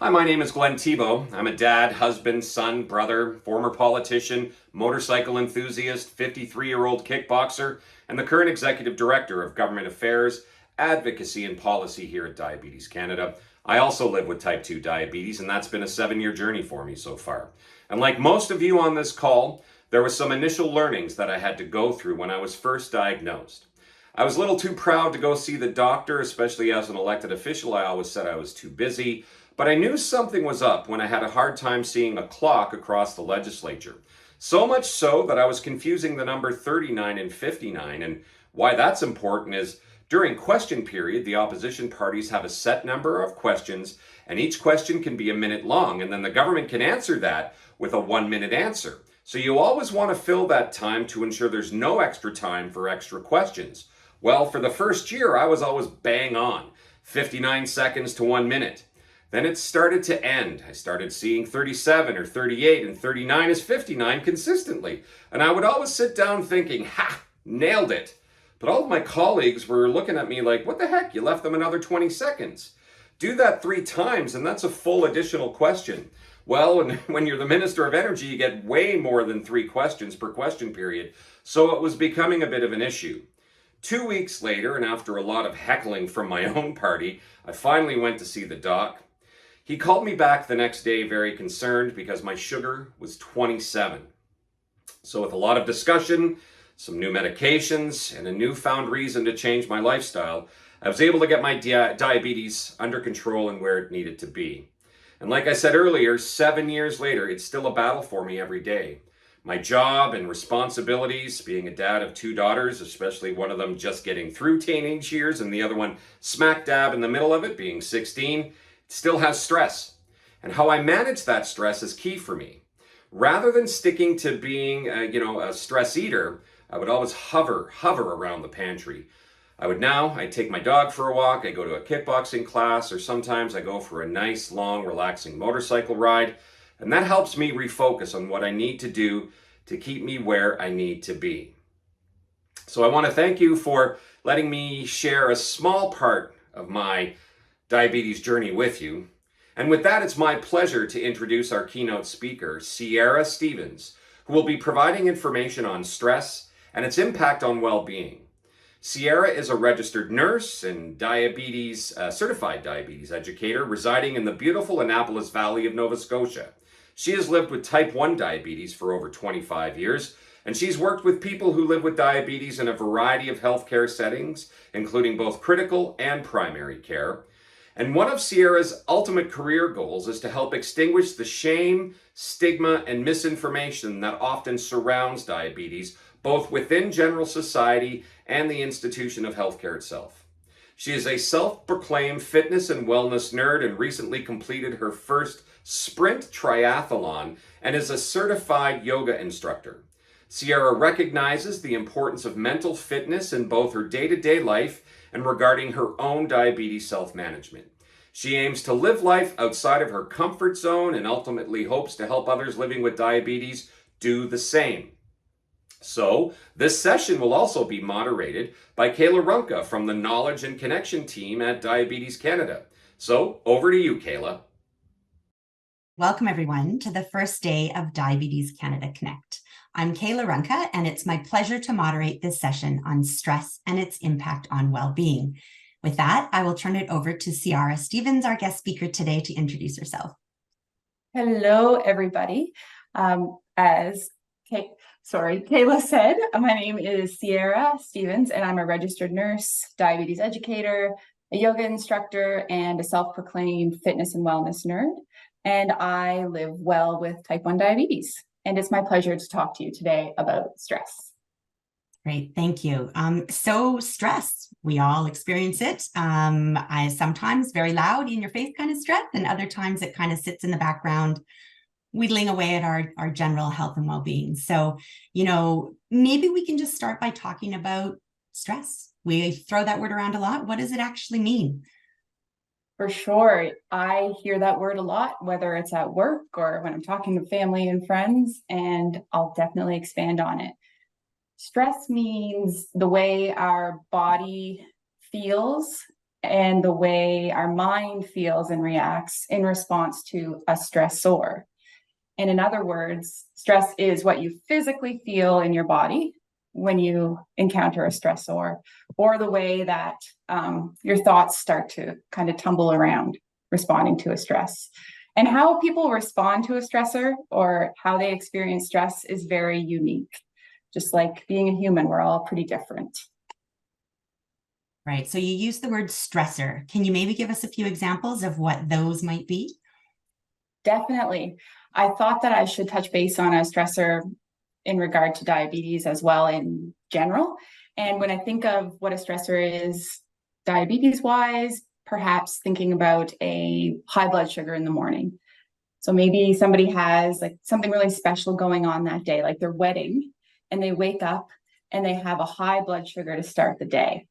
Hi, my name is Glenn Tebow. I'm a dad, husband, son, brother, former politician, motorcycle enthusiast, 53-year-old kickboxer, and the current executive director of government affairs, advocacy, and policy here at Diabetes Canada. I also live with type 2 diabetes, and that's been a 7-year journey for me so far. And like most of you on this call, there were some initial learnings that I had to go through when I was first diagnosed. I was a little too proud to go see the doctor, especially as an elected official. I always said I was too busy. But I knew something was up when I had a hard time seeing a clock across the legislature. So much so that I was confusing the number 39 and 59. And why that's important is during question period, the opposition parties have a set number of questions, and each question can be a minute long, and then the government can answer that with a 1-minute answer. So you always want to fill that time to ensure there's no extra time for extra questions. Well, for the first year, I was always bang on, 59 seconds to 1 minute. Then it started to end. I started seeing 37 or 38 and 39 is 59 consistently. And I would always sit down thinking, ha, nailed it. But all of my colleagues were looking at me like, what the heck, you left them another 20 seconds. Do that 3 times and that's a full additional question. Well, when you're the Minister of Energy, you get way more than 3 questions per question period. So it was becoming a bit of an issue. 2 weeks later, and after a lot of heckling from my own party, I finally went to see the doc. He called me back the next day very concerned because my sugar was 27. So with a lot of discussion, some new medications, and a newfound reason to change my lifestyle, I was able to get my diabetes under control and where it needed to be. And like I said earlier, 7 years later, it's still a battle for me every day. My job and responsibilities, being a dad of 2 daughters, especially one of them just getting through teenage years and the other one smack dab in the middle of it, being 16, still has stress. And how I manage that stress is key for me. Rather than sticking to being a stress eater, I would always hover around the pantry. I'd take my dog for a walk, I go to a kickboxing class, or sometimes I go for a nice, long, relaxing motorcycle ride. And that helps me refocus on what I need to do to keep me where I need to be. So I want to thank you for letting me share a small part of my diabetes journey with you. And with that, it's my pleasure to introduce our keynote speaker, Sierra Stevens, who will be providing information on stress and its impact on well-being. Sierra is a registered nurse and certified diabetes educator residing in the beautiful Annapolis Valley of Nova Scotia. She has lived with type 1 diabetes for over 25 years, and she's worked with people who live with diabetes in a variety of healthcare settings, including both critical and primary care. And one of Sierra's ultimate career goals is to help extinguish the shame, stigma, and misinformation that often surrounds diabetes, both within general society and the institution of healthcare itself. She is a self-proclaimed fitness and wellness nerd and recently completed her first sprint triathlon and is a certified yoga instructor. Sierra recognizes the importance of mental fitness in both her day-to-day life and regarding her own diabetes self-management. She aims to live life outside of her comfort zone and ultimately hopes to help others living with diabetes do the same. So, this session will also be moderated by Kayla Runka from the Knowledge and Connection team at Diabetes Canada. So, over to you, Kayla. Welcome, everyone, to the first day of Diabetes Canada Connect. I'm Kayla Runka, and it's my pleasure to moderate this session on stress and its impact on well-being. With that, I will turn it over to Sierra Stevens, our guest speaker today, to introduce herself. Hello, everybody. As Kayla said, my name is Sierra Stevens, and I'm a registered nurse, diabetes educator, a yoga instructor, and a self-proclaimed fitness and wellness nerd. And I live well with type 1 diabetes. And it's my pleasure to talk to you today about stress. Great, thank you. So stress, we all experience it. I sometimes very loud in your face kind of stress, and other times it kind of sits in the background, wheedling away at our general health and well-being. So, maybe we can just start by talking about stress. We throw that word around a lot. What does it actually mean? For sure. I hear that word a lot, whether it's at work or when I'm talking to family and friends, and I'll definitely expand on it. Stress means the way our body feels and the way our mind feels and reacts in response to a stressor. And in other words, stress is what you physically feel in your body when you encounter a stressor, or the way that your thoughts start to kind of tumble around responding to a stress. And how people respond to a stressor or how they experience stress is very unique. Just like being a human, we're all pretty different. Right. So you use the word stressor. Can you maybe give us a few examples of what those might be? Definitely. I thought that I should touch base on a stressor in regard to diabetes as well in general. And when I think of what a stressor is diabetes wise, perhaps thinking about a high blood sugar in the morning. So maybe somebody has like something really special going on that day, like their wedding, and they wake up and they have a high blood sugar to start the day.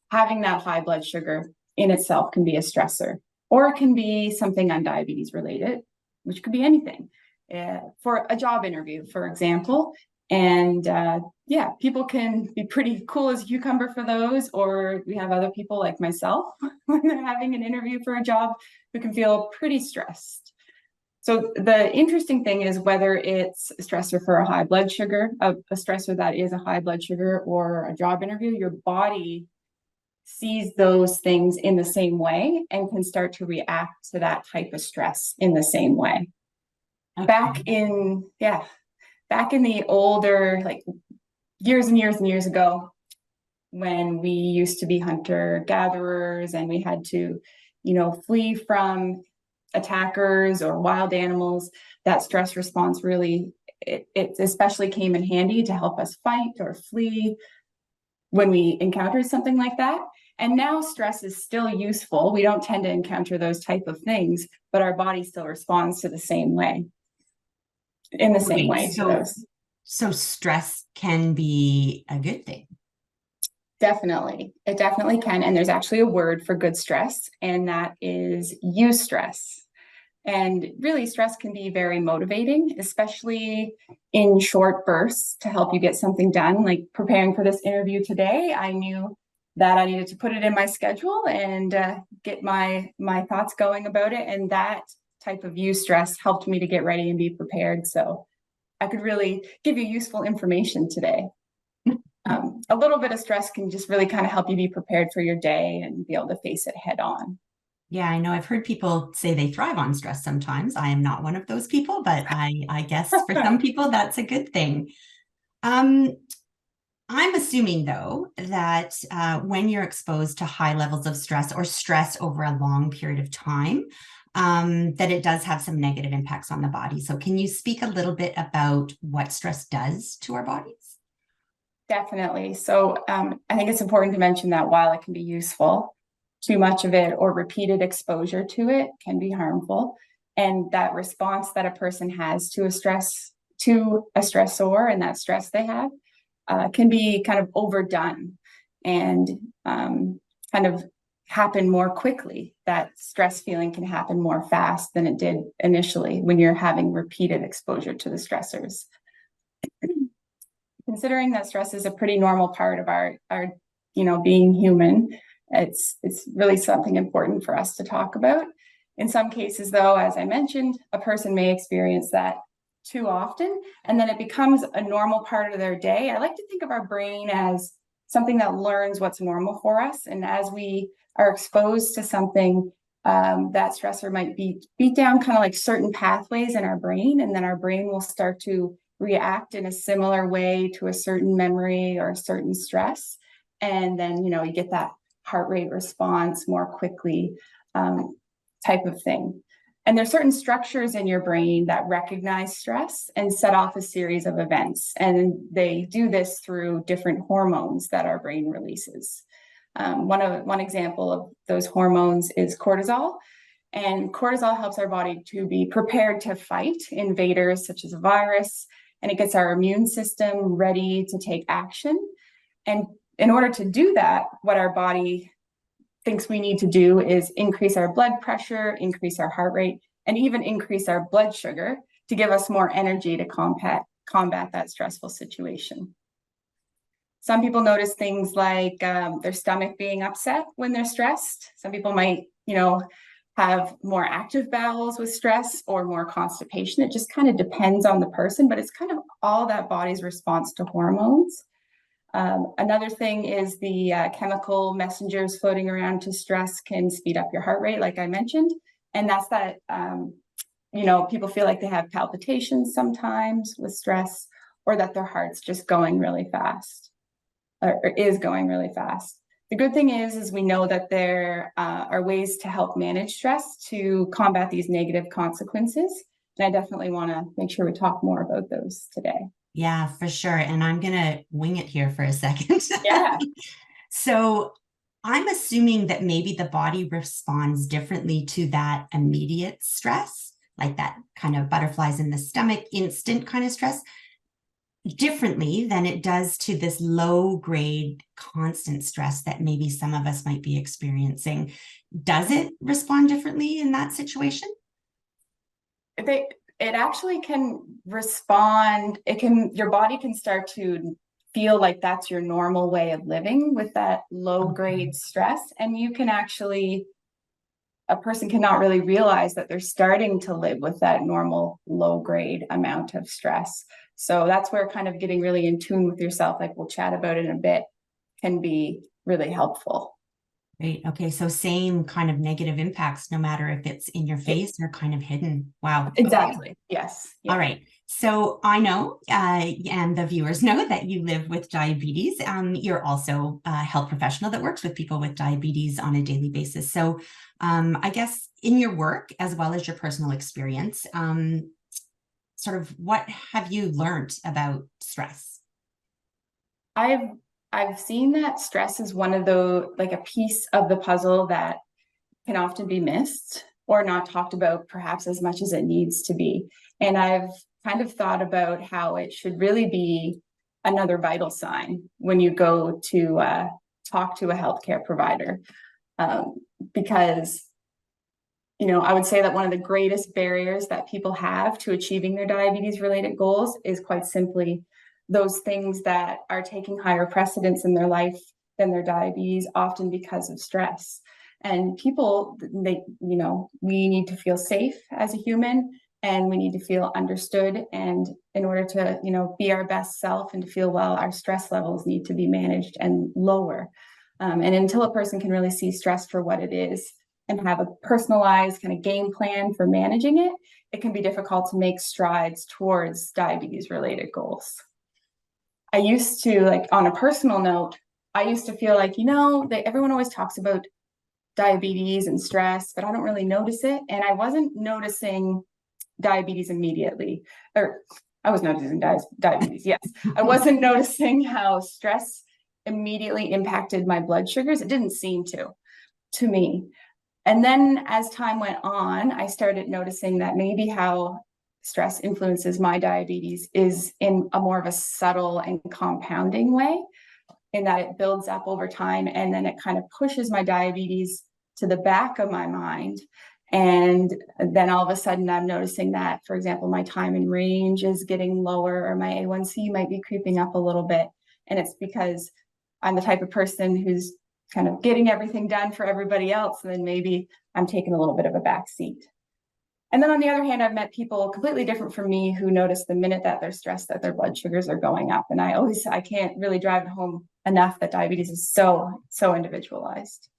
Having that high blood sugar in itself can be a stressor, or it can be something undiabetes related, which could be anything. For a job interview, for example. And yeah, people can be pretty cool as a cucumber for those, or we have other people like myself when they're having an interview for a job who can feel pretty stressed. So the interesting thing is whether it's a stressor for a high blood sugar, a stressor that is a high blood sugar, or a job interview, your body sees those things in the same way and can start to react to that type of stress in the same way. Okay. Back in the older, like years and years and years ago, when we used to be hunter gatherers and we had to, flee from attackers or wild animals, that stress response really, it especially came in handy to help us fight or flee when we encountered something like that. And now stress is still useful. We don't tend to encounter those type of things, but our body still responds to the same way, in the same way to those. So stress can be a good thing. Definitely. It definitely can. And there's actually a word for good stress, and that is eustress. And really, stress can be very motivating, especially in short bursts to help you get something done. Like preparing for this interview today, I knew that I needed to put it in my schedule and get my thoughts going about it. And that type of eustress helped me to get ready and be prepared. So I could really give you useful information today. A little bit of stress can just really kind of help you be prepared for your day and be able to face it head on. Yeah, I know I've heard people say they thrive on stress sometimes. I am not one of those people, but I guess for some people that's a good thing. I'm assuming, though, that when you're exposed to high levels of stress or stress over a long period of time, that it does have some negative impacts on the body. So can you speak a little bit about what stress does to our bodies? Definitely. So I think it's important to mention that while it can be useful, too much of it or repeated exposure to it can be harmful. And that response that a person has to a stressor and that stress they have can be kind of overdone and kind of happen more quickly. That stress feeling can happen more fast than it did initially when you're having repeated exposure to the stressors. Considering that stress is a pretty normal part of our being human, it's really something important for us to talk about. In some cases, though, as I mentioned, a person may experience that too often, and then it becomes a normal part of their day. I like to think of our brain as something that learns what's normal for us, and as we are exposed to something, that stressor might beat down kind of like certain pathways in our brain, and then our brain will start to react in a similar way to a certain memory or a certain stress. And then, you get that heart rate response more quickly, type of thing. And there's certain structures in your brain that recognize stress and set off a series of events. And they do this through different hormones that our brain releases. One example of those hormones is cortisol. And cortisol helps our body to be prepared to fight invaders such as a virus, and it gets our immune system ready to take action. And in order to do that, what our body thinks we need to do is increase our blood pressure, increase our heart rate, and even increase our blood sugar to give us more energy to combat that stressful situation. Some people notice things like their stomach being upset when they're stressed. Some people might, have more active bowels with stress or more constipation. It just kind of depends on the person, but it's kind of all that body's response to hormones. Another thing is the chemical messengers floating around to stress can speed up your heart rate, like I mentioned. And that's that, people feel like they have palpitations sometimes with stress, or that their heart's just going really fast, or is going really fast. The good thing is we know that there are ways to help manage stress to combat these negative consequences. And I definitely want to make sure we talk more about those today. Yeah, for sure. And I'm going to wing it here for a second. Yeah. So I'm assuming that maybe the body responds differently to that immediate stress, like that kind of butterflies in the stomach, instant kind of stress, differently than it does to this low grade constant stress that maybe some of us might be experiencing. Does it respond differently in that situation? It actually can respond. Your body can start to feel like that's your normal way of living with that low grade stress. And you can actually, a person cannot really realize that they're starting to live with that normal low grade amount of stress. So that's where kind of getting really in tune with yourself, like we'll chat about it in a bit, can be really helpful. Great. Okay. So same kind of negative impacts, no matter if it's in your face or kind of hidden. Wow. Exactly. Okay. Yes. All right. So I know, and the viewers know that you live with diabetes. You're also a health professional that works with people with diabetes on a daily basis. So I guess in your work, as well as your personal experience, sort of what have you learned about stress? I've seen that stress is one of the, like a piece of the puzzle that can often be missed or not talked about perhaps as much as it needs to be. And I've kind of thought about how it should really be another vital sign when you go to talk to a healthcare provider. Because I would say that one of the greatest barriers that people have to achieving their diabetes related goals is quite simply those things that are taking higher precedence in their life than their diabetes, often because of stress. And people, we need to feel safe as a human, and we need to feel understood. And in order to, be our best self and to feel well, our stress levels need to be managed and lower. And until a person can really see stress for what it is and have a personalized kind of game plan for managing it, it can be difficult to make strides towards diabetes related goals. I used to, like, on a personal note, I used to feel like, everyone always talks about diabetes and stress, but I don't really notice it. And I wasn't noticing diabetes immediately, or I was noticing diabetes. Yes. I wasn't noticing how stress immediately impacted my blood sugars. It didn't seem to me. And then as time went on, I started noticing that maybe how stress influences my diabetes is in a more of a subtle and compounding way, in that it builds up over time, and then it kind of pushes my diabetes to the back of my mind. And then all of a sudden I'm noticing that, for example, my time in range is getting lower, or my A1C might be creeping up a little bit. And it's because I'm the type of person who's kind of getting everything done for everybody else, and then maybe I'm taking a little bit of a back seat. And then on the other hand, I've met people completely different from me who notice the minute that they're stressed that their blood sugars are going up. And I can't really drive it home enough that diabetes is so individualized.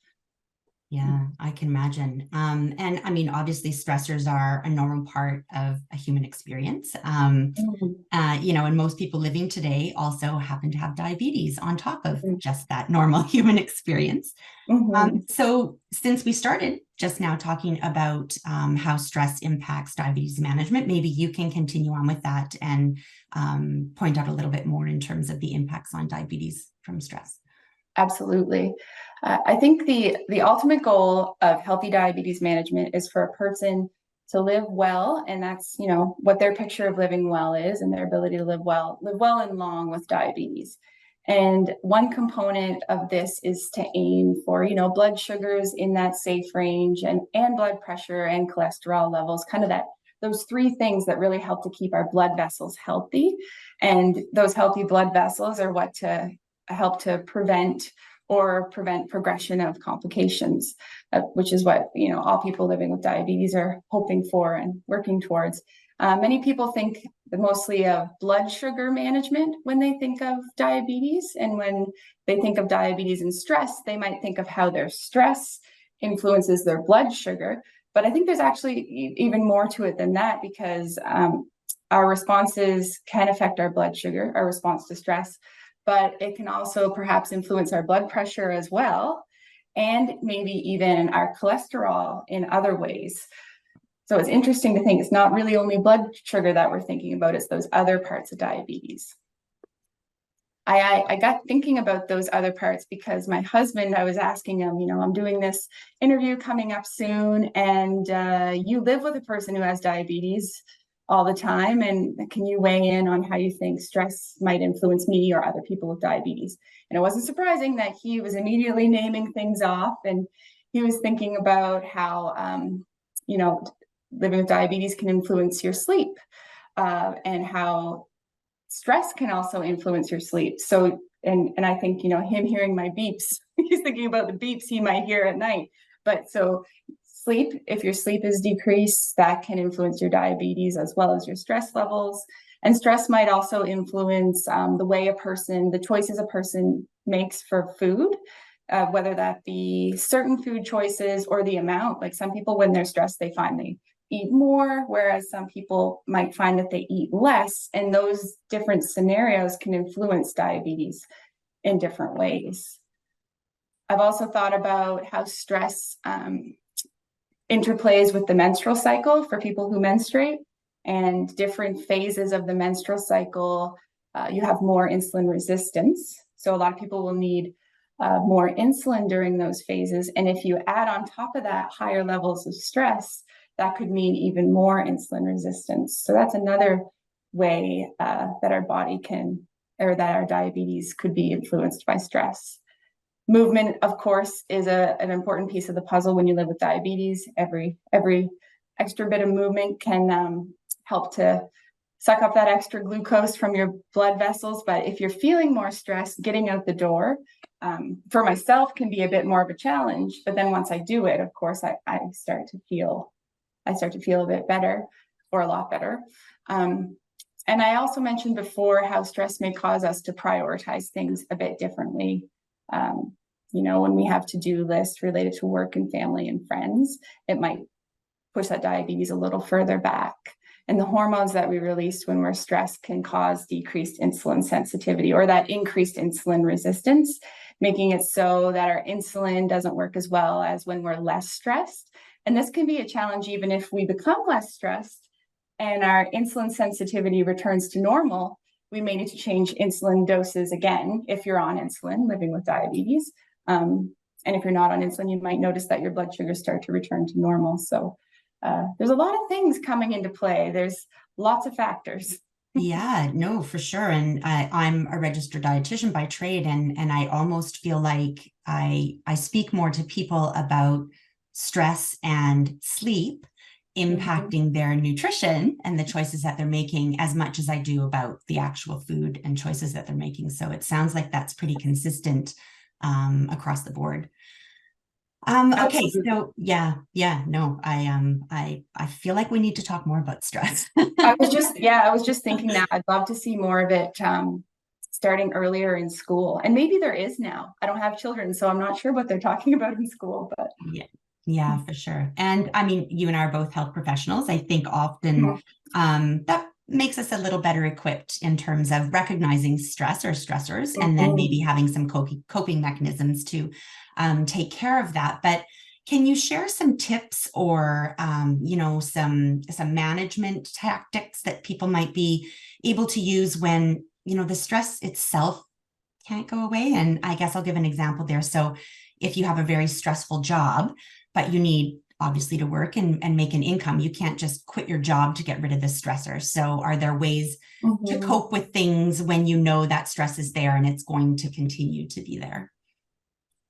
Yeah, I can imagine. And I mean, obviously, stressors are a normal part of a human experience. And most people living today also happen to have diabetes on top of just that normal human experience. So since we started just now talking about how stress impacts diabetes management, maybe you can continue on with that and point out a little bit more in terms of the impacts on diabetes from stress. Absolutely. I think the ultimate goal of healthy diabetes management is for a person to live well, and that's what their picture of living well is, and their ability to live well and long with diabetes. And one component of this is to aim for blood sugars in that safe range, and blood pressure and cholesterol levels, kind of those three things that really help to keep our blood vessels healthy. And those healthy blood vessels are what help to prevent progression of complications, which is what, you know, all people living with diabetes are hoping for and working towards. Many people think mostly of blood sugar management when they think of diabetes. And when they think of diabetes and stress, they might think of how their stress influences their blood sugar. But I think there's actually even more to it than that, because our responses can affect our blood sugar, our response to stress, but it can also perhaps influence our blood pressure as well, and maybe even our cholesterol in other ways. So it's interesting to think it's not really only blood sugar that we're thinking about, it's those other parts of diabetes. I got thinking about those other parts because my husband, I was asking him, you know, I'm doing this interview coming up soon, and you live with a person who has diabetes all the time, and can you weigh in on how you think stress might influence me or other people with diabetes? And it wasn't surprising that he was immediately naming things off, and he was thinking about how, you know, living with diabetes can influence your sleep, and how stress can also influence your sleep. So, and I think, you know, him hearing my beeps, he's thinking about the beeps he might hear at night. But so sleep, if your sleep is decreased, that can influence your diabetes as well as your stress levels. And stress might also influence the way the choices a person makes for food, whether that be certain food choices or the amount. Like some people, when they're stressed, they find they eat more, whereas some people might find that they eat less. And those different scenarios can influence diabetes in different ways. I've also thought about how stress interplays with the menstrual cycle for people who menstruate, and different phases of the menstrual cycle, you have more insulin resistance. So a lot of people will need more insulin during those phases. And if you add on top of that higher levels of stress, that could mean even more insulin resistance. So that's another way that our body can, or that our diabetes could be influenced by stress. Movement, of course, is an important piece of the puzzle when you live with diabetes. Every extra bit of movement can help to suck up that extra glucose from your blood vessels. But if you're feeling more stressed, getting out the door, for myself, can be a bit more of a challenge. But then once I do it, of course, I start to feel a bit better, or a lot better. And I also mentioned before how stress may cause us to prioritize things a bit differently. You know, when we have to-do lists related to work and family and friends, it might push that diabetes a little further back. And the hormones that we release when we're stressed can cause decreased insulin sensitivity, or that increased insulin resistance, making it so that our insulin doesn't work as well as when we're less stressed. And this can be a challenge even if we become less stressed and our insulin sensitivity returns to normal. We may need to change insulin doses again if you're on insulin living with diabetes. And if you're not on insulin, you might notice that your blood sugars start to return to normal. So there's a lot of things coming into play. There's lots of factors. Yeah, no, for sure. And I'm a registered dietitian by trade, and I almost feel like I speak more to people about stress and sleep impacting their nutrition and the choices that they're making as much as I do about the actual food and choices that they're making. So it sounds like that's pretty consistent across the board. Okay, so no, I feel like we need to talk more about stress. I was just thinking that I'd love to see more of it starting earlier in school. And maybe there is now. I don't have children, so I'm not sure what they're talking about in school, but yeah, for sure. And I mean, you and I are both health professionals. I think often that makes us a little better equipped in terms of recognizing stress or stressors, and then maybe having some coping mechanisms to take care of that. But can you share some tips or you know, some management tactics that people might be able to use when, you know, the stress itself can't go away? And I guess I'll give an example there. So if you have a very stressful job, but you need obviously to work and make an income, you can't just quit your job to get rid of the stressor. So are there ways to cope with things when you know that stress is there and it's going to continue to be there?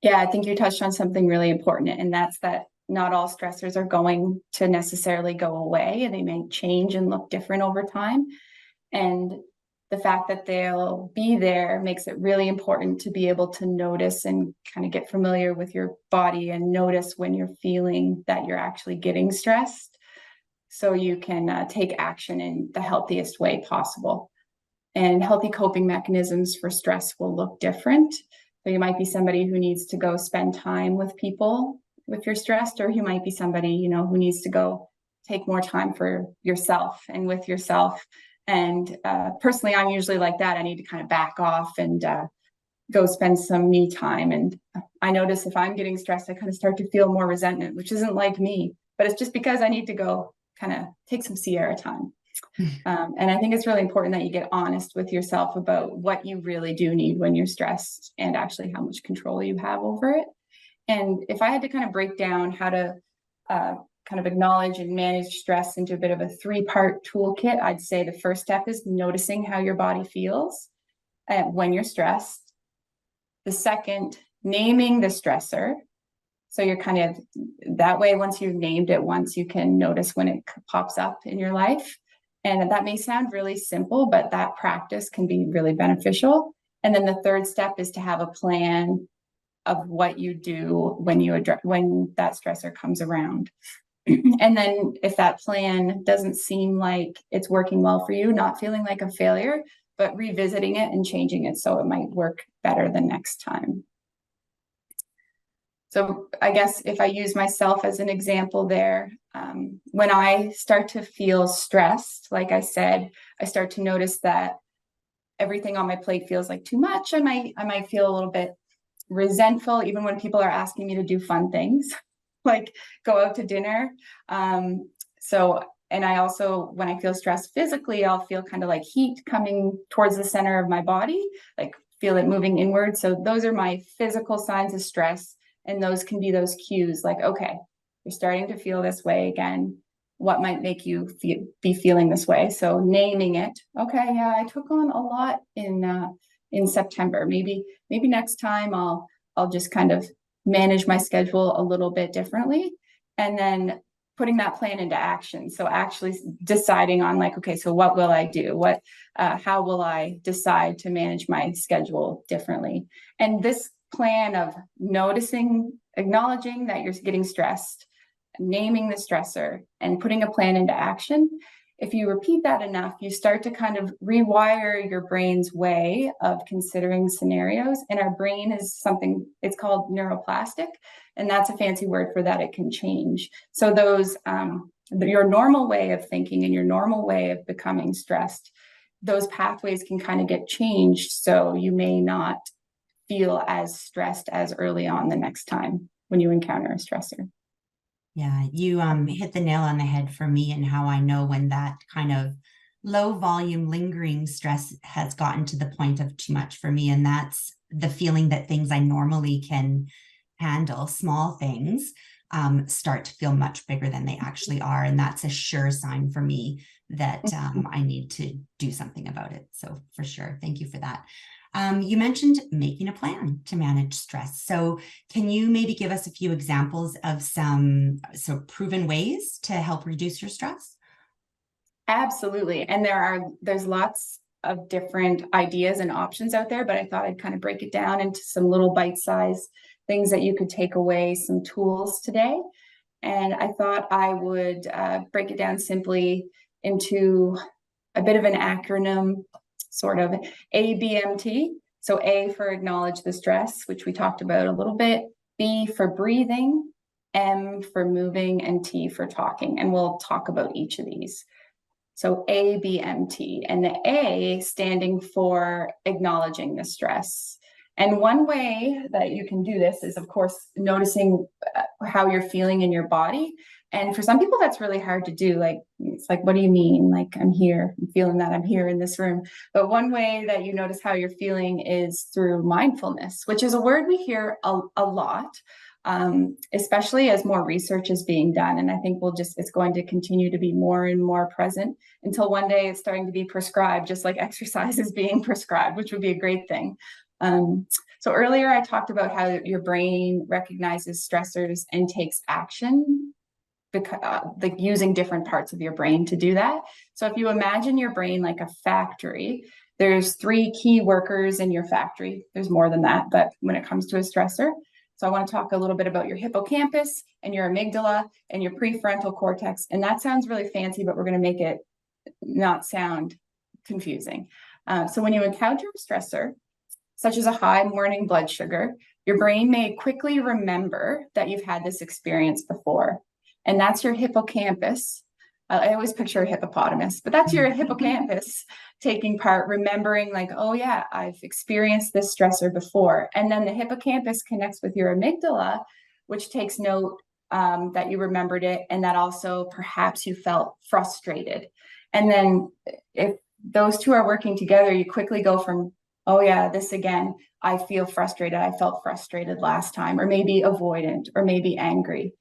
Yeah, I think you touched on something really important, and that's that not all stressors are going to necessarily go away, and they may change and look different over time. And the fact that they'll be there makes it really important to be able to notice and kind of get familiar with your body and notice when you're feeling that you're actually getting stressed, so you can take action in the healthiest way possible. And healthy coping mechanisms for stress will look different. So you might be somebody who needs to go spend time with people if you're stressed, or you might be somebody, you know, who needs to go take more time for yourself and with yourself. And personally, I'm usually like that. I need to kind of back off and go spend some me time. And I notice if I'm getting stressed, I kind of start to feel more resentment, which isn't like me, but it's just because I need to go kind of take some Sierra time. And I think it's really important that you get honest with yourself about what you really do need when you're stressed and actually how much control you have over it. And if I had to kind of break down how to kind of acknowledge and manage stress into a bit of a 3-part toolkit, I'd say the first step is noticing how your body feels when you're stressed. The second, naming the stressor. So you're kind of that way, once you've named it once, you can notice when it pops up in your life. And that may sound really simple, but that practice can be really beneficial. And then the third step is to have a plan of what you do when that stressor comes around. And then if that plan doesn't seem like it's working well for you, not feeling like a failure, but revisiting it and changing it so it might work better the next time. So I guess if I use myself as an example there, when I start to feel stressed, like I said, I start to notice that everything on my plate feels like too much. I might feel a little bit resentful, even when people are asking me to do fun things, like go out to dinner. And I also, when I feel stressed physically, I'll feel kind of like heat coming towards the center of my body, like feel it moving inward. So those are my physical signs of stress. And those can be those cues like, okay, you're starting to feel this way again. What might make you be feeling this way? So naming it. Okay, yeah, I took on a lot in September. Maybe next time I'll just kind of manage my schedule a little bit differently, and then putting that plan into action. So actually deciding on like, okay, so what will I do? How will I decide to manage my schedule differently? And this plan of noticing, acknowledging that you're getting stressed, naming the stressor, and putting a plan into action. If you repeat that enough, you start to kind of rewire your brain's way of considering scenarios. And our brain is something, it's called neuroplastic. And that's a fancy word for that. It can change. So those, your normal way of thinking and your normal way of becoming stressed, those pathways can kind of get changed. So you may not feel as stressed as early on the next time when you encounter a stressor. Yeah, you hit the nail on the head for me, and how I know when that kind of low volume lingering stress has gotten to the point of too much for me. And that's the feeling that things I normally can handle, small things, start to feel much bigger than they actually are. And that's a sure sign for me that I need to do something about it. So for sure, thank you for that. You mentioned making a plan to manage stress. So can you maybe give us a few examples of some proven ways to help reduce your stress? Absolutely. And there's lots of different ideas and options out there, but I thought I'd kind of break it down into some little bite-sized things that you could take away, some tools today. And I thought I would break it down simply into a bit of an acronym, sort of ABMT. So A for acknowledge the stress, which we talked about a little bit, B for breathing, M for moving, and T for talking. And we'll talk about each of these. So ABMT, and the A standing for acknowledging the stress. And one way that you can do this is, of course, noticing how you're feeling in your body. And for some people, that's really hard to do. Like, it's like, what do you mean? Like, I'm here, I'm feeling that I'm here in this room. But one way that you notice how you're feeling is through mindfulness, which is a word we hear a lot, especially as more research is being done. And I think it's going to continue to be more and more present until one day it's starting to be prescribed, just like exercise is being prescribed, which would be a great thing. So earlier I talked about how your brain recognizes stressors and takes action using different parts of your brain to do that. So if you imagine your brain like a factory, there's 3 key workers in your factory. There's more than that, but when it comes to a stressor. So I want to talk a little bit about your hippocampus and your amygdala and your prefrontal cortex. And that sounds really fancy, but we're going to make it not sound confusing. So when you encounter a stressor, such as a high morning blood sugar, your brain may quickly remember that you've had this experience before. And that's your hippocampus. I always picture a hippopotamus, but that's your hippocampus taking part, remembering like, oh yeah, I've experienced this stressor before. And then the hippocampus connects with your amygdala, which takes note that you remembered it, and that also perhaps you felt frustrated. And then if those two are working together, you quickly go from, oh yeah, this again, I feel frustrated. I felt frustrated last time, or maybe avoidant, or maybe angry.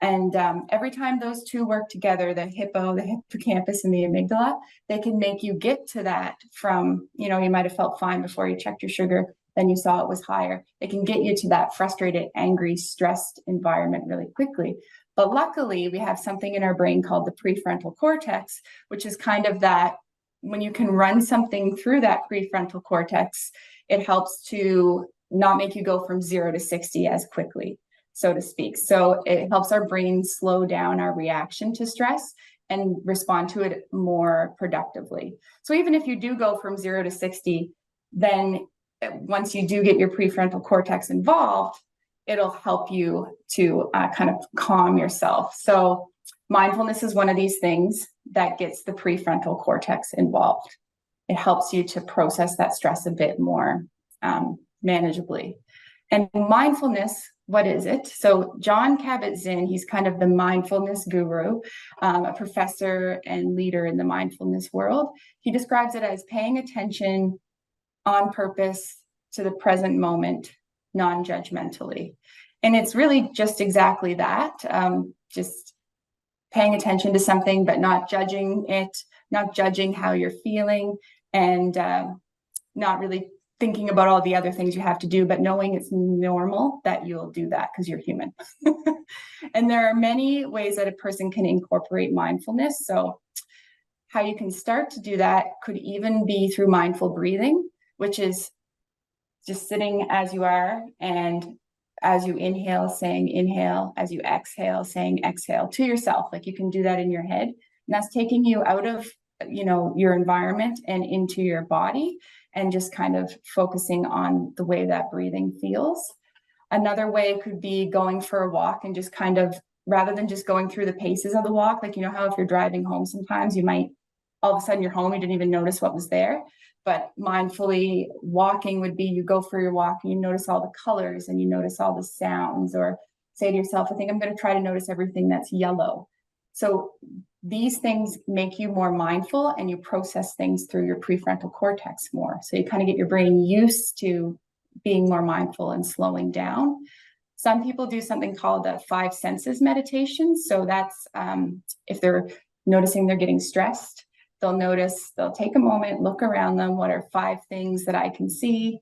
And every time those two work together, the hippocampus and the amygdala, they can make you get to that from, you might have felt fine before you checked your sugar, then you saw it was higher. It can get you to that frustrated, angry, stressed environment really quickly. But luckily, we have something in our brain called the prefrontal cortex, which is kind of that, when you can run something through that prefrontal cortex, it helps to not make you go from 0 to 60 as quickly, so to speak. So it helps our brain slow down our reaction to stress and respond to it more productively. So even if you do go from 0 to 60, then once you do get your prefrontal cortex involved, it'll help you to kind of calm yourself. So mindfulness is one of these things that gets the prefrontal cortex involved. It helps you to process that stress a bit more manageably. And mindfulness, what is it? So John Kabat-Zinn, he's kind of the mindfulness guru, a professor and leader in the mindfulness world. He describes it as paying attention on purpose to the present moment, non-judgmentally. And it's really just exactly that, just paying attention to something, but not judging it, not judging how you're feeling, and not really thinking about all the other things you have to do, but knowing it's normal that you'll do that because you're human. And there are many ways that a person can incorporate mindfulness. So how you can start to do that could even be through mindful breathing, which is just sitting as you are, and as you inhale, saying inhale, as you exhale, saying exhale to yourself. Like you can do that in your head. And that's taking you out of, your environment and into your body, and just kind of focusing on the way that breathing feels. Another way could be going for a walk and just kind of, rather than just going through the paces of the walk, like, how if you're driving home, sometimes you might, all of a sudden you're home, you didn't even notice what was there. But mindfully walking would be, you go for your walk and you notice all the colors and you notice all the sounds, or say to yourself, I think I'm going to try to notice everything that's yellow. So these things make you more mindful, and you process things through your prefrontal cortex more. So you kind of get your brain used to being more mindful and slowing down. Some people do something called the 5 senses meditation. So that's if they're noticing they're getting stressed, they'll take a moment, look around them. What are 5 things that I can see?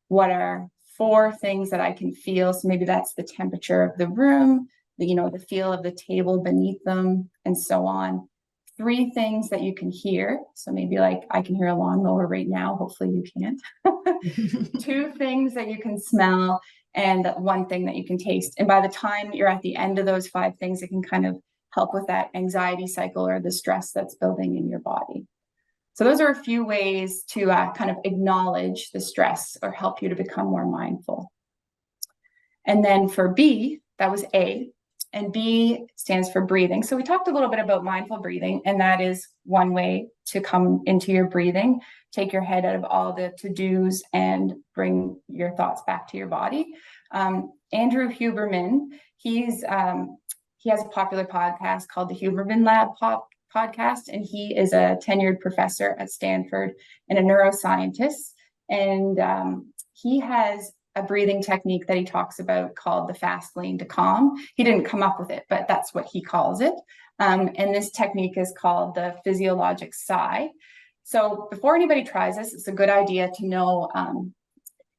What are 4 things that I can feel? So maybe that's the temperature of the room, the feel of the table beneath them, and so on. 3 things that you can hear. So maybe like I can hear a lawnmower right now. Hopefully you can't. 2 things that you can smell, and 1 thing that you can taste. And by the time you're at the end of those 5 things, it can kind of help with that anxiety cycle or the stress that's building in your body. So those are a few ways to kind of acknowledge the stress or help you to become more mindful. And then for B, that was A, and B stands for breathing. So we talked a little bit about mindful breathing, and that is one way to come into your breathing, take your head out of all the to-dos and bring your thoughts back to your body. Andrew Huberman, he has a popular podcast called the Huberman Lab podcast, and he is a tenured professor at Stanford and a neuroscientist. And he has a breathing technique that he talks about called the fast lane to calm. He didn't come up with it, but that's what he calls it. And this technique is called the physiologic sigh. So before anybody tries this, it's a good idea to know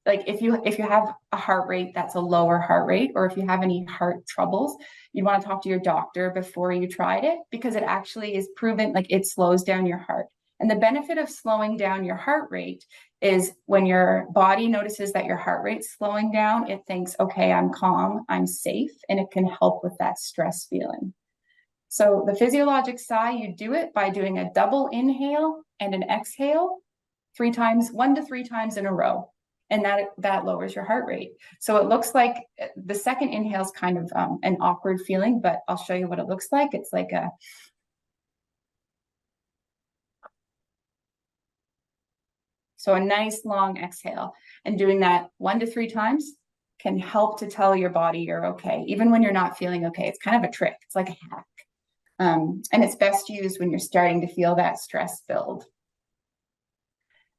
like if you have a heart rate that's a lower heart rate, or if you have any heart troubles, you want to talk to your doctor before you tried it, because it actually is proven, like, it slows down your heart. And the benefit of slowing down your heart rate is when your body notices that your heart rate's slowing down, it thinks, okay, I'm calm, I'm safe, and it can help with that stress feeling. So the physiologic sigh, you do it by doing a double inhale and an exhale 1 to 3 times in a row. And that lowers your heart rate. So it looks like the second inhale is kind of an awkward feeling, but I'll show you what it looks like. It's like so a nice long exhale, and doing that 1 to 3 times can help to tell your body you're okay, even when you're not feeling okay. It's kind of a trick. It's like a hack. And it's best used when you're starting to feel that stress build.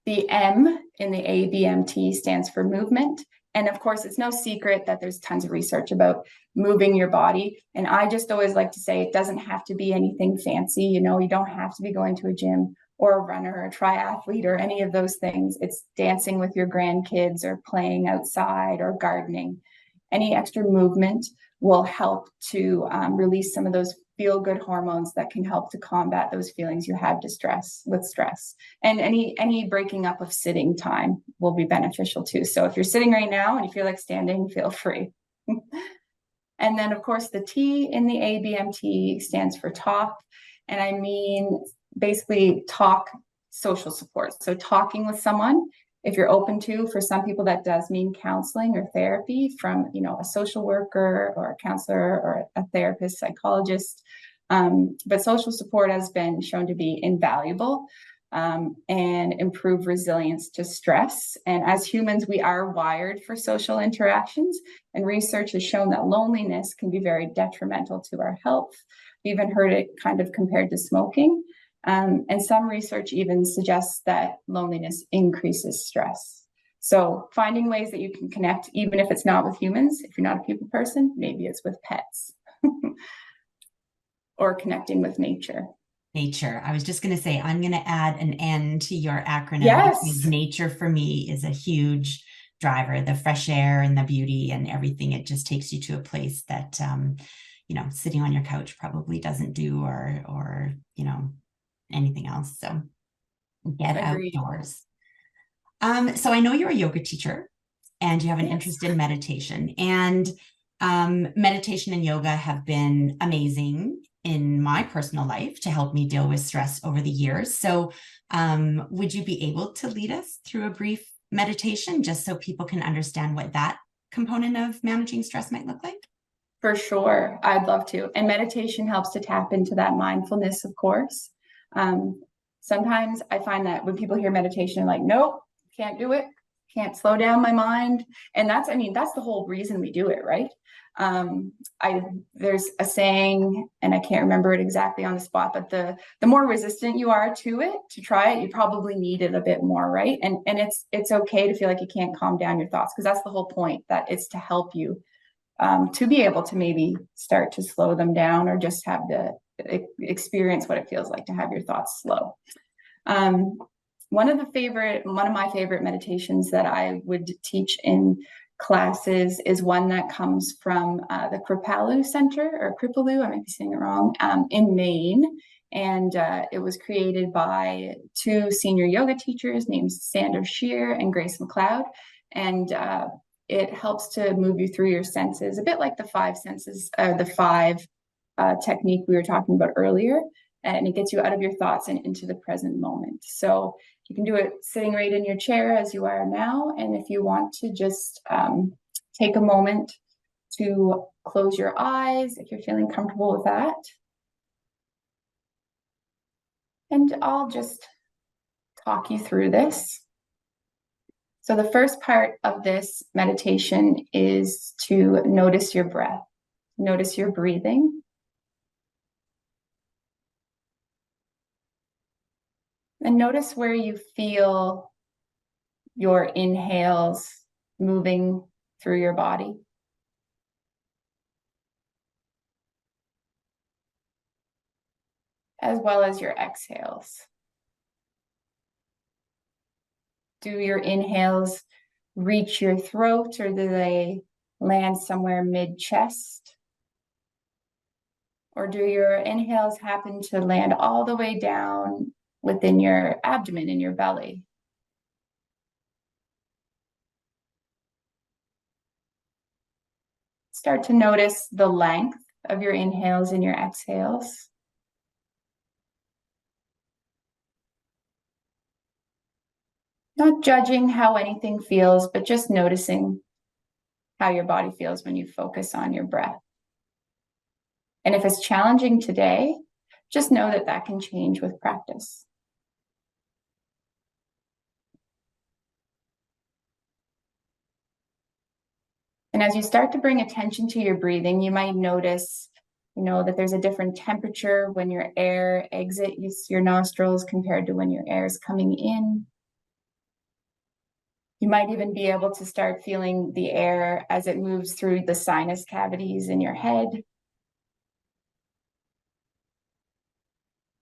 The M in the ABMT stands for movement. And of course, it's no secret that there's tons of research about moving your body. And I just always like to say it doesn't have to be anything fancy. You don't have to be going to a gym or a runner or a triathlete or any of those things. It's dancing with your grandkids or playing outside or gardening. Any extra movement will help to release some of those feel-good hormones that can help to combat those feelings you have with stress. And any breaking up of sitting time will be beneficial too. So if you're sitting right now and you feel like standing, feel free. And then of course the T in the ABMT stands for talk. And I mean basically talk, social support. So talking with someone, if you're open to, for some people that does mean counseling or therapy from, a social worker or a counselor or a therapist, psychologist. But social support has been shown to be invaluable and improve resilience to stress. And as humans, we are wired for social interactions, and research has shown that loneliness can be very detrimental to our health. We even heard it kind of compared to smoking. And some research even suggests that loneliness increases stress. So finding ways that you can connect, even if it's not with humans, if you're not a people person, maybe it's with pets or connecting with nature. Nature. I was just going to say, I'm going to add an N to your acronym. Yes. Because nature for me is a huge driver, the fresh air and the beauty and everything. It just takes you to a place that, sitting on your couch probably doesn't do, or anything else. So get Agreed. outdoors. So I know you're a yoga teacher and you have an Yes. interest in meditation, and meditation and yoga have been amazing in my personal life to help me deal with stress over the years. So would you be able to lead us through a brief meditation just so people can understand what that component of managing stress might look like? For sure. I'd love to. And meditation helps to tap into that mindfulness, of course. Sometimes I find that when people hear meditation, like, nope, can't do it, can't slow down my mind. And that's the whole reason we do it, right? There's a saying, and I can't remember it exactly on the spot, but the more resistant you are to it, to try it, you probably need it a bit more, right? And it's okay to feel like you can't calm down your thoughts, because that's the whole point, that it's to help you to be able to maybe start to slow them down, or just have the experience what it feels like to have your thoughts slow. One of my favorite meditations that I would teach in classes is one that comes from the Kripalu Center, or Kripalu, I might be saying it wrong, in Maine. And it was created by 2 senior yoga teachers named Sandra Shear and Grace McLeod. And it helps to move you through your senses, a bit like the 5 senses, the 5 technique we were talking about earlier. And it gets you out of your thoughts and into the present moment. So you can do it sitting right in your chair as you are now. And if you want to just take a moment to close your eyes, if you're feeling comfortable with that. And I'll just talk you through this. So the first part of this meditation is to notice your breath. Notice your breathing. And notice where you feel your inhales moving through your body. As well as your exhales. Do your inhales reach your throat, or do they land somewhere mid-chest? Or do your inhales happen to land all the way down within your abdomen, in your belly? Start to notice the length of your inhales and your exhales. Not judging how anything feels, but just noticing how your body feels when you focus on your breath. And if it's challenging today, just know that that can change with practice. And as you start to bring attention to your breathing, you might notice, that there's a different temperature when your air exits your nostrils compared to when your air is coming in. You might even be able to start feeling the air as it moves through the sinus cavities in your head.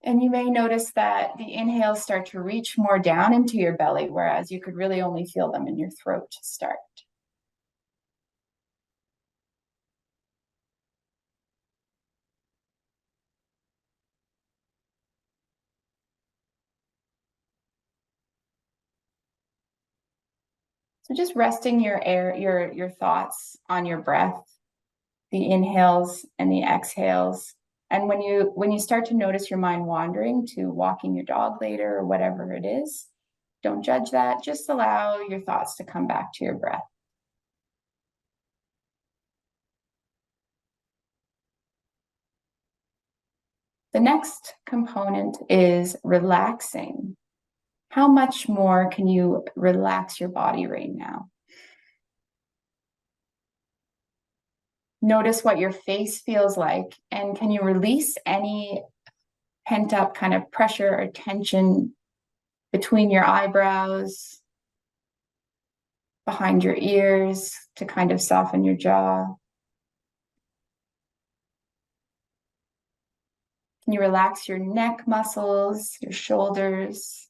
And you may notice that the inhales start to reach more down into your belly, whereas you could really only feel them in your throat to start. So just resting your thoughts on your breath, the inhales and the exhales. And when you start to notice your mind wandering to walking your dog later or whatever it is, don't judge that. Just allow your thoughts to come back to your breath. The next component is relaxing. How much more can you relax your body right now? Notice what your face feels like, and can you release any pent up kind of pressure or tension between your eyebrows, behind your ears, to kind of soften your jaw? Can you relax your neck muscles, your shoulders,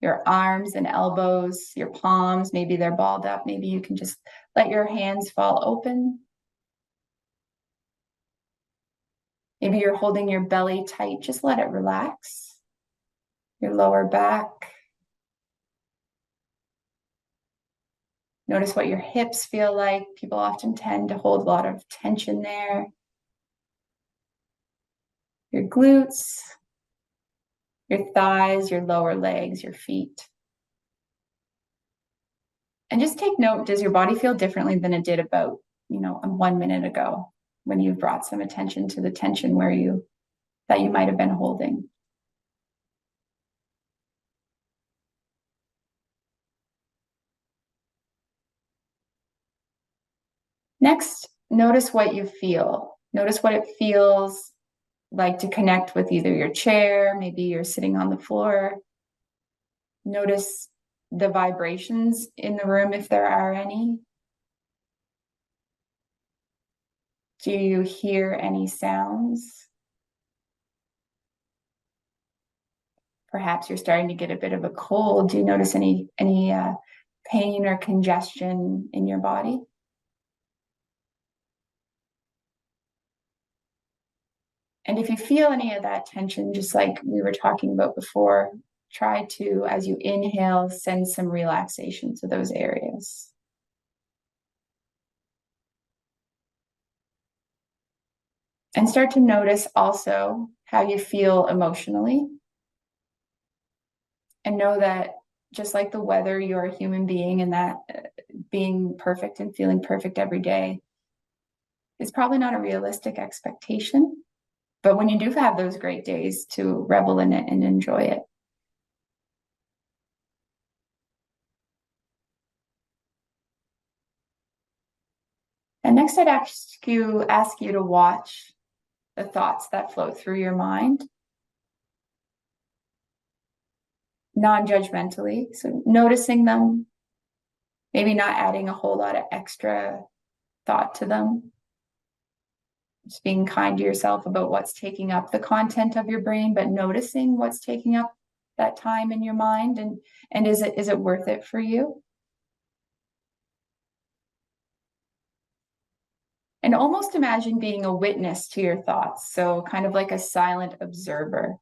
your arms and elbows, your palms? Maybe they're balled up. Maybe you can just let your hands fall open. Maybe you're holding your belly tight. Just let it relax. Your lower back. Notice what your hips feel like. People often tend to hold a lot of tension there. Your glutes, your thighs, your lower legs, your feet. And just take note, does your body feel differently than it did about, 1 minute ago when you brought some attention to the tension that you might have been holding? Next, notice what you feel. Notice what it feels like to connect with either your chair, maybe you're sitting on the floor. Notice the vibrations in the room if there are any. Do you hear any sounds? Perhaps you're starting to get a bit of a cold. Do you notice any pain or congestion in your body? And if you feel any of that tension, just like we were talking about before, try to, as you inhale, send some relaxation to those areas. And start to notice also how you feel emotionally. And know that just like the weather, you're a human being, and that being perfect and feeling perfect every day is probably not a realistic expectation. But when you do have those great days, to revel in it and enjoy it. And next, I'd ask you to watch the thoughts that flow through your mind, non-judgmentally. So noticing them, maybe not adding a whole lot of extra thought to them. Just being kind to yourself about what's taking up the content of your brain, but noticing what's taking up time in your mind, and is it worth it for you? And almost imagine being a witness to your thoughts, so kind of like a silent observer.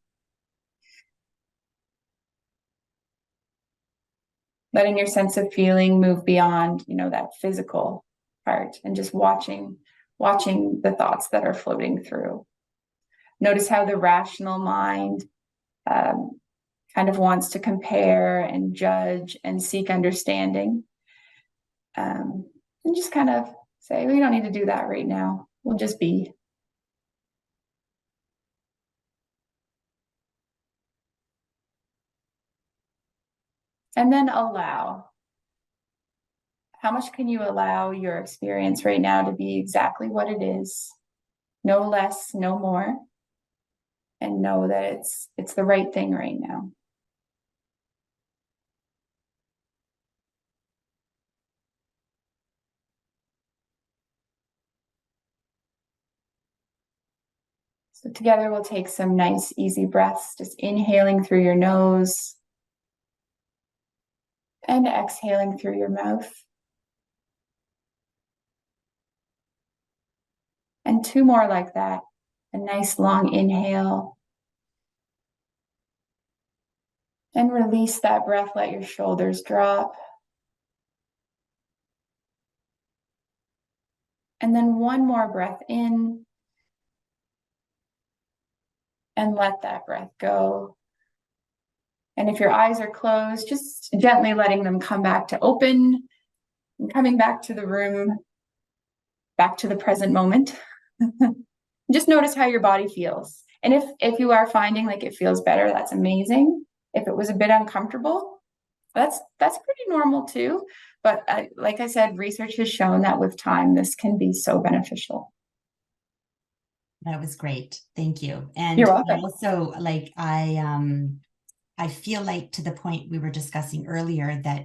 Letting your sense of feeling move beyond, that physical part, and just watching the thoughts that are floating through. Notice how the rational mind kind of wants to compare and judge and seek understanding. And just kind of say, we don't need to do that right now. We'll just be. And then allow. How much can you allow your experience right now to be exactly what it is? No less, no more. And know that it's the right thing right now. So together we'll take some nice, easy breaths, just inhaling through your nose and exhaling through your mouth. And 2 more like that. A nice long inhale. And release that breath, let your shoulders drop. And then 1 more breath in. And let that breath go. And if your eyes are closed, just gently letting them come back to open and coming back to the room, back to the present moment. Just notice how your body feels. And if you are finding like it feels better, that's amazing. If it was a bit uncomfortable, that's pretty normal too. But like I said, research has shown that with time, this can be so beneficial. That was great. Thank you. And You're welcome. also, like, I feel like, to the point we were discussing earlier, that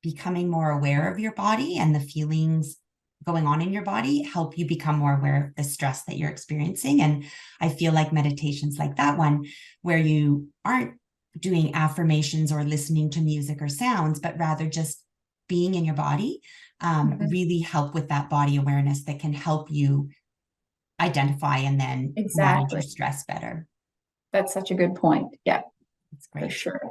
becoming more aware of your body and the feelings going on in your body help you become more aware of the stress that you're experiencing. And I feel like meditations like that one, where you aren't doing affirmations or listening to music or sounds, but rather just being in your body, really help with that body awareness that can help you identify and then manage your stress better. That's such a good point. Yeah, that's great. For sure.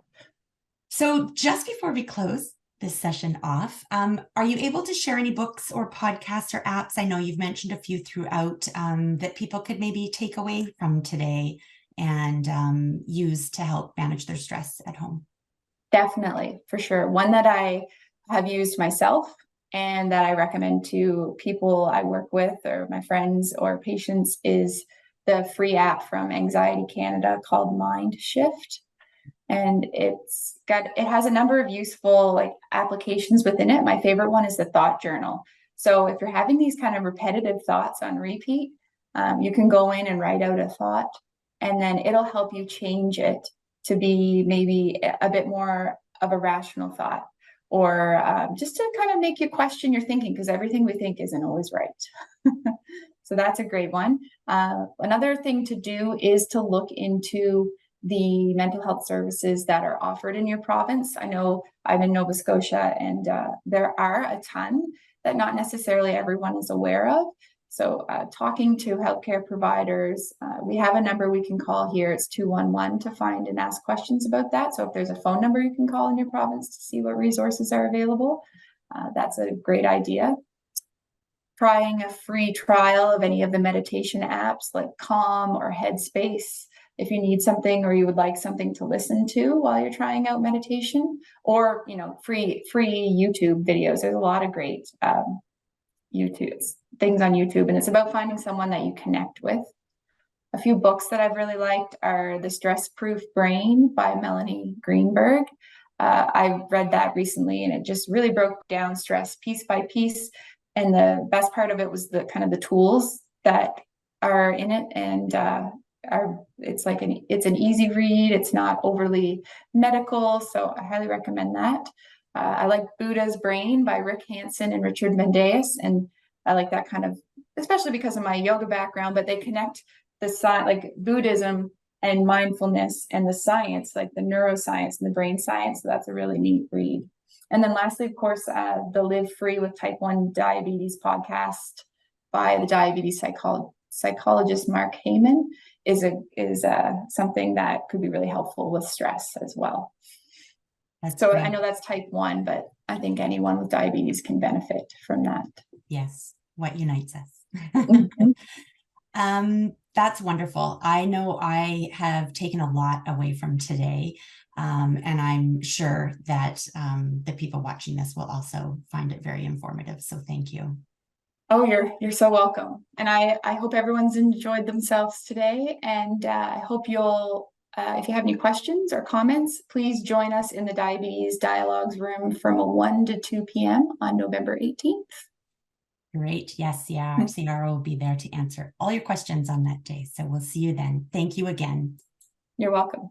So just before we close this session off, are you able to share any books or podcasts or apps? I know you've mentioned a few throughout, that people could maybe take away from today and use to help manage their stress at home. Definitely, for sure. One that I have used myself and that I recommend to people I work with or my friends or patients is the free app from Anxiety Canada called Mind Shift. And it has a number of useful applications within it. My favorite one is the thought journal. So if you're having these kind of repetitive thoughts on repeat, you can go in and write out a thought, and then it'll help you change it to be maybe a bit more of a rational thought, or just to kind of make you question your thinking, because everything we think isn't always right. So that's a great one. Another thing to do is to look into the mental health services that are offered in your province. I know I'm in Nova Scotia, and there are a ton that not necessarily everyone is aware of. So talking to healthcare providers, we have a number we can call here. It's 211 to find and ask questions about that. So if there's a phone number you can call in your province to see what resources are available, that's a great idea. Trying a free trial of any of the meditation apps like Calm or Headspace, if you need something or you would like something to listen to while you're trying out meditation, or free YouTube videos. There's a lot of great things on YouTube, and it's about finding someone that you connect with. A few books that I've really liked are The Stress Proof Brain by Melanie Greenberg. I read that recently, and it just really broke down stress piece by piece. And the best part of it was the kind of the tools that are in it, and it's an easy read. It's not overly medical, so I highly recommend that. I like Buddha's Brain by Rick Hanson and Richard Mendeus, and I like that kind of, especially because of my yoga background, but they connect the side, like Buddhism and mindfulness and the science, like the neuroscience and the brain science. So that's a really neat read. And then lastly, of course, the Live Free with Type 1 Diabetes podcast by the diabetes psychologist Mark Heyman is something that could be really helpful with stress as well. So I know that's type 1, but I think anyone with diabetes can benefit from that. Yes, what unites us. Mm-hmm. That's wonderful. I know I have taken a lot away from today, and I'm sure that the people watching this will also find it very informative. So thank you. Oh, you're so welcome. And I hope everyone's enjoyed themselves today. And I hope you'll, if you have any questions or comments, please join us in the Diabetes Dialogues room from 1 to 2 p.m. on November 18th. Great. Yes. Yeah. Our CRO will be there to answer all your questions on that day. So we'll see you then. Thank you again. You're welcome.